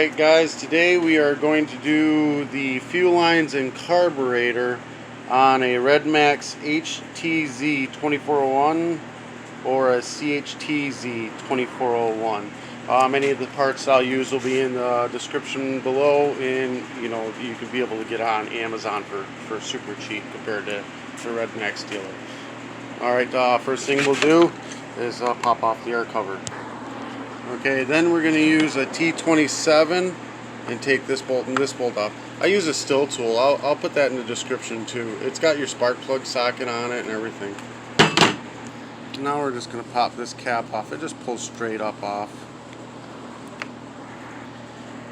Alright guys, today we are going to do the fuel lines and carburetor on a Redmax htz2401 or a chtz2401. Many of the parts I'll use will be in the description below, and you could be able to get on Amazon for super cheap compared to the Redmax dealer. Alright, first thing we'll do is pop off the air cover. Okay, then we're going to use a T27 and take this bolt and this bolt off. I use a still tool. I'll put that in the description too. It's got your spark plug socket on it and everything. Now we're just going to pop this cap off. It just pulls straight up off.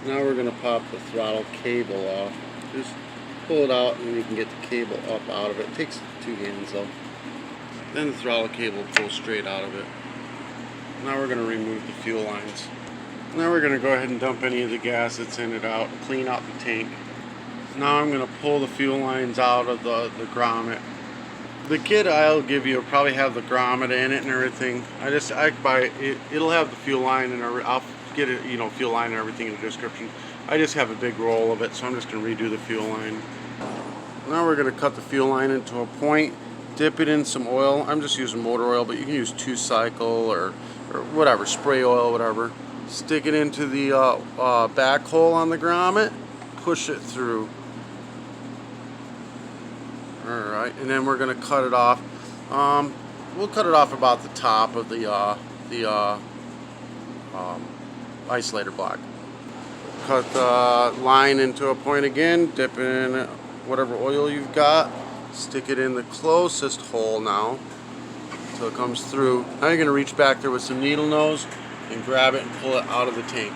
Now we're going to pop the throttle cable off. Just pull it out and you can get the cable up out of it. It takes two hands though. Then the throttle cable pulls straight out of it. Now we're going to remove the fuel lines. Now we're going to go ahead and dump any of the gas that's in it out and clean out the tank. Now I'm going to pull the fuel lines out of the grommet. The kit I'll give you will probably have the grommet in it and everything. I buy it. It'll have the fuel line and I'll get it, fuel line and everything in the description. I just have a big roll of it, so I'm just going to redo the fuel line. Now we're going to cut the fuel line into a point. Dip it in some oil. I'm just using motor oil, but you can use 2-cycle or whatever, spray oil, whatever. Stick it into the back hole on the grommet. Push it through. Alright, and then we're going to cut it off. We'll cut it off about the top of the isolator block. Cut the line into a point again. Dip in whatever oil you've got. Stick it in the closest hole now until it comes through. Now you're going to reach back there with some needle nose and grab it and pull it out of the tank.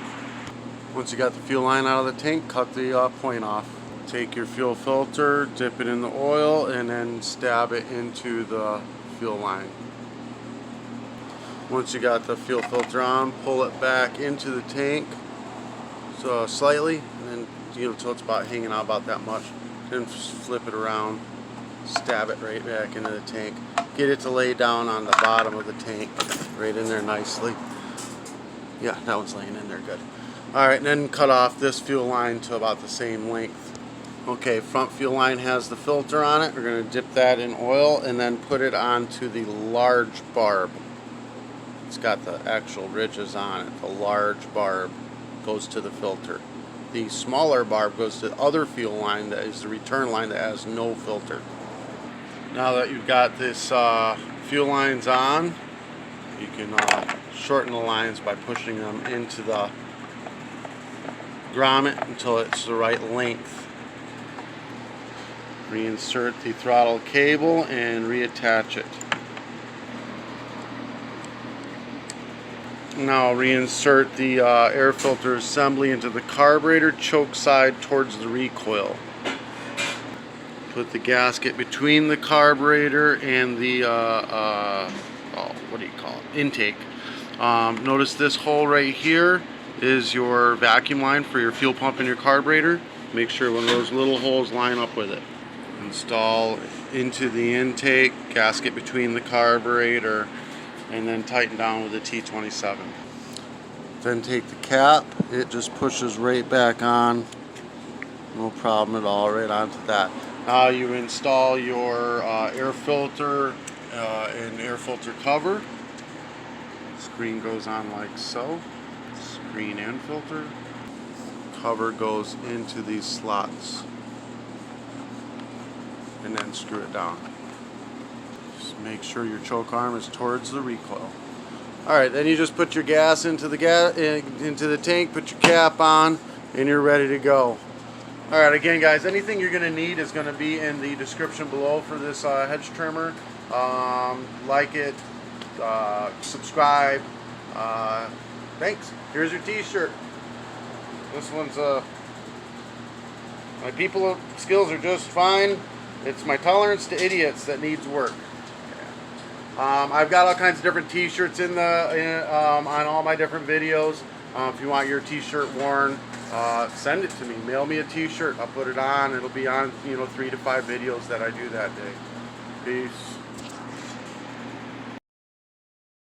Once you got the fuel line out of the tank, cut the point off. Take your fuel filter, dip it in the oil, and then stab it into the fuel line. Once you got the fuel filter on, pull it back into the tank, so slightly, and then until it's about hanging out about that much. Then flip it around. Stab it right back into the tank. Get it to lay down on the bottom of the tank, right in there nicely. Yeah, that one's laying in there good. Alright, and then cut off this fuel line to about the same length. Okay, front fuel line has the filter on it. We're going to dip that in oil and then put it onto the large barb. It's got the actual ridges on it. The large barb goes to the filter. The smaller barb goes to the other fuel line that is the return line that has no filter. Now that you've got this fuel lines on, you can shorten the lines by pushing them into the grommet until it's the right length. Reinsert the throttle cable and reattach it. Now reinsert the air filter assembly into the carburetor choke side towards the recoil. Put the gasket between the carburetor and the intake. Notice this hole right here is your vacuum line for your fuel pump and your carburetor. Make sure one of those little holes line up with it. Install into the intake, gasket between the carburetor, and then tighten down with the T27. Then take the cap. It just pushes right back on. No problem at all, right onto that. Now you install your air filter and air filter cover. Screen goes on like so. Screen and filter. Cover goes into these slots. And then screw it down. Just make sure your choke arm is towards the recoil. Alright, then you just put your gas into the tank, put your cap on, and you're ready to go. Alright, again guys, anything you're going to need is going to be in the description below for this hedge trimmer. Like it, subscribe. Thanks. Here's your t-shirt. This one's my people skills are just fine. It's my tolerance to idiots that needs work. I've got all kinds of different t-shirts on all my different videos. If you want your t-shirt worn, send it to me. Mail me a t-shirt. I'll put it on. It'll be on 3 to 5 videos that I do that day. Peace.